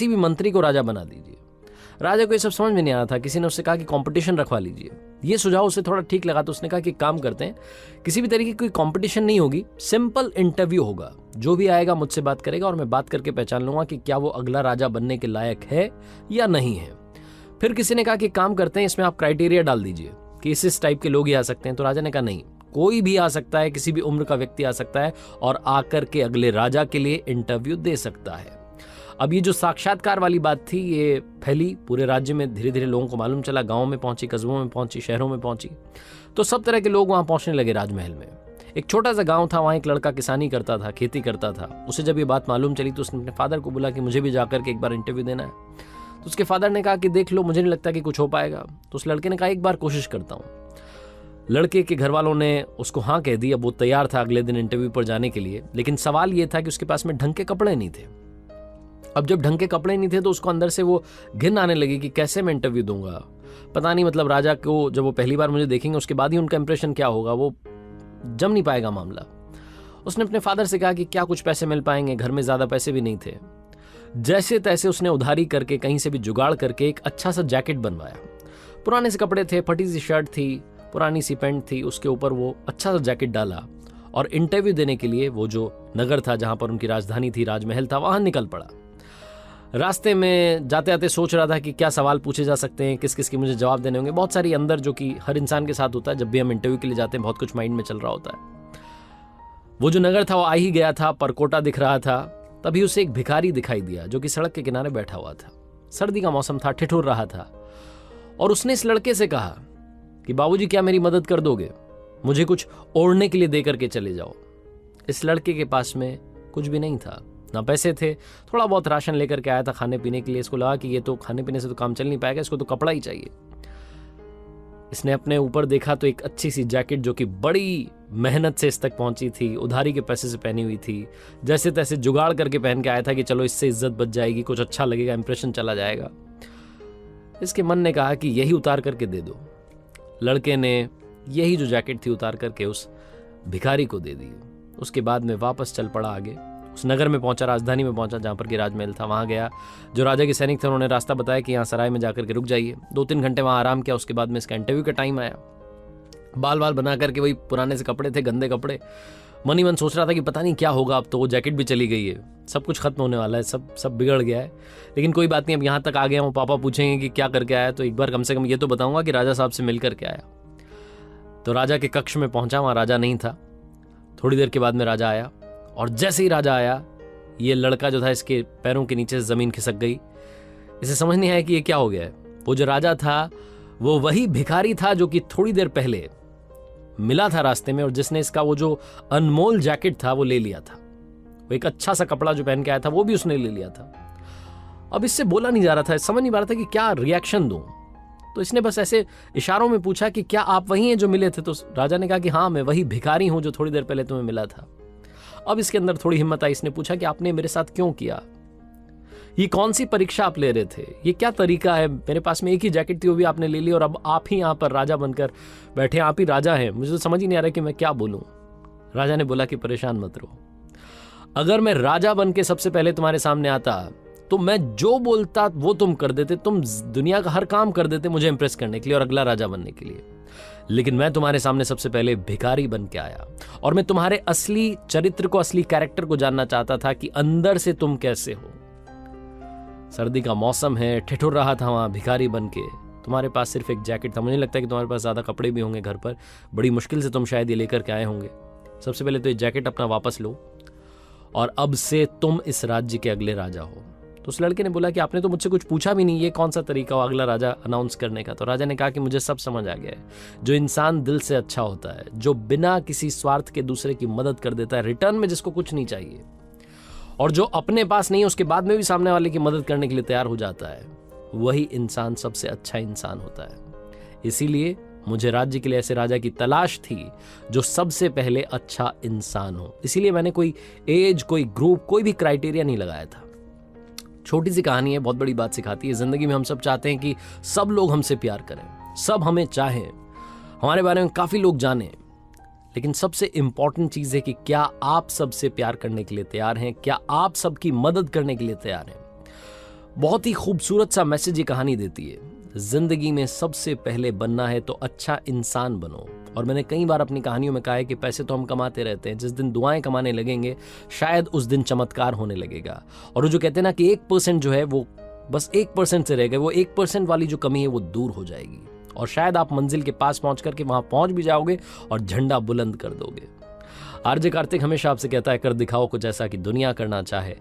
किसी भी मंत्री को राजा बना दीजिए। राजा को ये सब समझ में नहीं आ रहा था। किसी ने उससे कहा कि कंपटीशन रखवा लीजिए। ये सुझाव उसे थोड़ा ठीक लगा तो उसने कहा कि काम करते हैं, किसी भी तरीके की कोई कंपटीशन नहीं होगी, सिंपल इंटरव्यू होगा, जो भी आएगा मुझसे बात करेगा और मैं बात करके पहचान लूंगा कि क्या वो अगला राजा बनने के लायक है या नहीं है। फिर किसी ने कहा कि काम करते हैं, इसमें आप क्राइटेरिया डाल दीजिए कि इस टाइप के लोग ही आ सकते हैं। तो राजा ने कहा नहीं, कोई भी आ सकता है, किसी भी उम्र का व्यक्ति आ सकता है और आकर के अगले राजा के लिए इंटरव्यू दे सकता है। अब ये जो साक्षात्कार वाली बात थी ये फैली पूरे राज्य में, धीरे धीरे लोगों को मालूम चला, गांव में पहुंची, कस्बों में पहुंची, शहरों में पहुंची, तो सब तरह के लोग वहां पहुंचने लगे राजमहल में। एक छोटा सा गांव था, वहां एक लड़का किसानी करता था, खेती करता था। उसे जब ये बात मालूम चली तो उसने अपने फादर को बोला कि मुझे भी जाकर के एक बार इंटरव्यू देना है। तो उसके फादर ने कहा कि देख लो, मुझे नहीं लगता कि कुछ हो पाएगा। तो उस लड़के ने कहा एक बार कोशिश करता हूँ। लड़के के घर वालों ने उसको हाँ कह दी। अब वो तैयार था अगले दिन इंटरव्यू पर जाने के लिए, लेकिन सवाल ये था कि उसके पास में ढंग के कपड़े नहीं थे। अब जब ढंग के कपड़े नहीं थे तो उसको अंदर से वो घिन आने लगी कि कैसे मैं इंटरव्यू दूंगा, पता नहीं, मतलब राजा को जब वो पहली बार मुझे देखेंगे उसके बाद ही उनका इंप्रेशन क्या होगा, वो जम नहीं पाएगा मामला। उसने अपने फादर से कहा कि क्या कुछ पैसे मिल पाएंगे, घर में ज्यादा पैसे भी नहीं थे। जैसे तैसे उसने उधारी करके कहीं से भी जुगाड़ करके एक अच्छा सा जैकेट बनवाया। पुराने से कपड़े थे, फटी सी शर्ट थी, पुरानी सी पैंट थी, उसके ऊपर वो अच्छा सा जैकेट डाला और इंटरव्यू देने के लिए वो जो नगर था जहां पर उनकी राजधानी थी, राजमहल था, वहां निकल पड़ा। रास्ते में जाते आते सोच रहा था कि क्या सवाल पूछे जा सकते हैं, किस किस के मुझे जवाब देने होंगे। बहुत सारी अंदर, जो कि हर इंसान के साथ होता है, जब भी हम इंटरव्यू के लिए जाते हैं बहुत कुछ माइंड में चल रहा होता है। वो जो नगर था वो आ ही गया था, परकोटा दिख रहा था। तभी उसे एक भिखारी दिखाई दिया जो कि सड़क के किनारे बैठा हुआ था। सर्दी का मौसम था, ठिठुर रहा था और उसने इस लड़के से कहा कि बाबूजी क्या मेरी मदद कर दोगे, मुझे कुछ ओढ़ने के लिए दे करके चले जाओ। इस लड़के के पास में कुछ भी नहीं था, ना पैसे थे, थोड़ा बहुत राशन लेकर के आया था खाने पीने के लिए। इसको लगा कि ये तो खाने पीने से तो काम चल नहीं पाएगा, इसको तो कपड़ा ही चाहिए। इसने अपने ऊपर देखा तो एक अच्छी सी जैकेट जो कि बड़ी मेहनत से इस तक पहुंची थी, उधारी के पैसे से पहनी हुई थी, जैसे तैसे जुगाड़ करके पहन के आया था कि चलो इससे इज्जत बच जाएगी, कुछ अच्छा लगेगा, इंप्रेशन चला जाएगा। इसके मन ने कहा कि यही उतार करके दे दो। लड़के ने यही जो जैकेट थी उतार करके उस भिखारी को दे दी। उसके बाद में वापस चल पड़ा आगे। उस नगर में पहुंचा, राजधानी में पहुंचा जहां पर कि राजमहल था। वहां गया, जो राजा के सैनिक थे उन्होंने रास्ता बताया कि यहाँ सराय में जाकर के रुक जाइए। 2-3 घंटे वहां आराम किया। उसके बाद में इसका इंटरव्यू का टाइम आया। बाल बाल बना करके, वही पुराने से कपड़े थे, गंदे कपड़े। मन ही मन सोच रहा था कि पता नहीं क्या होगा, अब तो वो जैकेट भी चली गई है, सब कुछ खत्म होने वाला है, सब बिगड़ गया है। लेकिन कोई बात नहीं, अब यहाँ तक आ गया हूँ, पापा पूछेंगे कि क्या करके आया, तो एक बार कम से कम ये तो बताऊंगा कि राजा साहब से मिल करके आया। तो राजा के कक्ष में पहुंचा, वहां राजा नहीं था। थोड़ी देर के बाद में राजा आया और जैसे ही राजा आया, ये लड़का जो था इसके पैरों के नीचे से जमीन खिसक गई। इसे समझ नहीं आया कि ये क्या हो गया है। वो जो राजा था वो वही भिखारी था जो कि थोड़ी देर पहले मिला था रास्ते में और जिसने इसका वो जो अनमोल जैकेट था वो ले लिया था। वो एक अच्छा सा कपड़ा जो पहन के आया था वो भी उसने ले लिया था। अब इससे बोला नहीं जा रहा था, समझ नहीं पा रहा था कि क्या रिएक्शन दूं। तो इसने बस ऐसे इशारों में पूछा कि क्या आप वही हैं जो मिले थे। तो राजा ने कहा कि हाँ, मैं वही भिखारी हूं जो थोड़ी देर पहले तुम्हें मिला था। अब इसके अंदर थोड़ी हिम्मत आई। इसने पूछा कि आपने मेरे साथ क्यों किया, ये कौन सी परीक्षा आप ले रहे थे, ये क्या तरीका है, मेरे पास में एक ही जैकेट थी वो भी आपने ले ली और अब आप ही यहाँ पर राजा बनकर बैठे, आप ही राजा हैं। मुझे तो समझ ही नहीं आ रहा कि मैं क्या बोलूं। राजा ने बोला कि परेशान मत रहो, अगर मैं राजा बन के सबसे पहले तुम्हारे सामने आता तो मैं जो बोलता वो तुम कर देते, तुम दुनिया का हर काम कर देते मुझे इंप्रेस करने के लिए और अगला राजा बनने के लिए। लेकिन मैं तुम्हारे सामने सबसे पहले भिखारी बन के आया और मैं तुम्हारे असली चरित्र को, असली कैरेक्टर को जानना चाहता था कि अंदर से तुम कैसे हो। सर्दी का मौसम है, ठिठुर रहा था वहां भिखारी बन के, तुम्हारे पास सिर्फ एक जैकेट था। मुझे नहीं लगता कि तुम्हारे पास ज्यादा कपड़े भी होंगे घर पर, बड़ी मुश्किल से तुम शायद ये लेकर के आए होंगे। सबसे पहले तो ये जैकेट अपना वापस लो और अब से तुम इस राज्य के अगले राजा हो। तो उस लड़के ने बोला कि आपने तो मुझसे कुछ पूछा भी नहीं, ये कौन सा तरीका हो अगला राजा अनाउंस करने का। तो राजा ने कहा कि मुझे सब समझ आ गया है। जो इंसान दिल से अच्छा होता है, जो बिना किसी स्वार्थ के दूसरे की मदद कर देता है, रिटर्न में जिसको कुछ नहीं चाहिए, और जो अपने पास नहीं है उसके बाद में भी सामने वाले की मदद करने के लिए तैयार हो जाता है, वही इंसान सबसे अच्छा इंसान होता है। इसीलिए मुझे राज्य के लिए ऐसे राजा की तलाश थी जो सबसे पहले अच्छा इंसान हो। इसीलिए मैंने कोई एज, कोई ग्रुप, कोई भी क्राइटेरिया नहीं लगाया था। छोटी सी कहानी है, बहुत बड़ी बात सिखाती है। जिंदगी में हम सब चाहते हैं कि सब लोग हमसे प्यार करें, सब हमें चाहें, हमारे बारे में काफी लोग जानें, लेकिन सबसे इंपॉर्टेंट चीज है कि क्या आप सबसे प्यार करने के लिए तैयार हैं, क्या आप सबकी मदद करने के लिए तैयार हैं। बहुत ही खूबसूरत सा मैसेज ये कहानी देती है। जिंदगी में सबसे पहले बनना है तो अच्छा इंसान बनो। और मैंने कई बार अपनी कहानियों में कहा है कि पैसे तो हम कमाते रहते हैं, जिस दिन दुआएं कमाने लगेंगे शायद उस दिन चमत्कार होने लगेगा। और वो जो कहते हैं ना कि 1% जो है वो बस 1% से रह गए, वो 1% वाली जो कमी है वो दूर हो जाएगी और शायद आप मंजिल के पास पहुंच करके वहां पहुंच भी जाओगे और झंडा बुलंद कर दोगे। आरजे कार्तिक हमेशा आपसे कहता है, कर दिखाओ कुछ ऐसा कि दुनिया करना चाहे।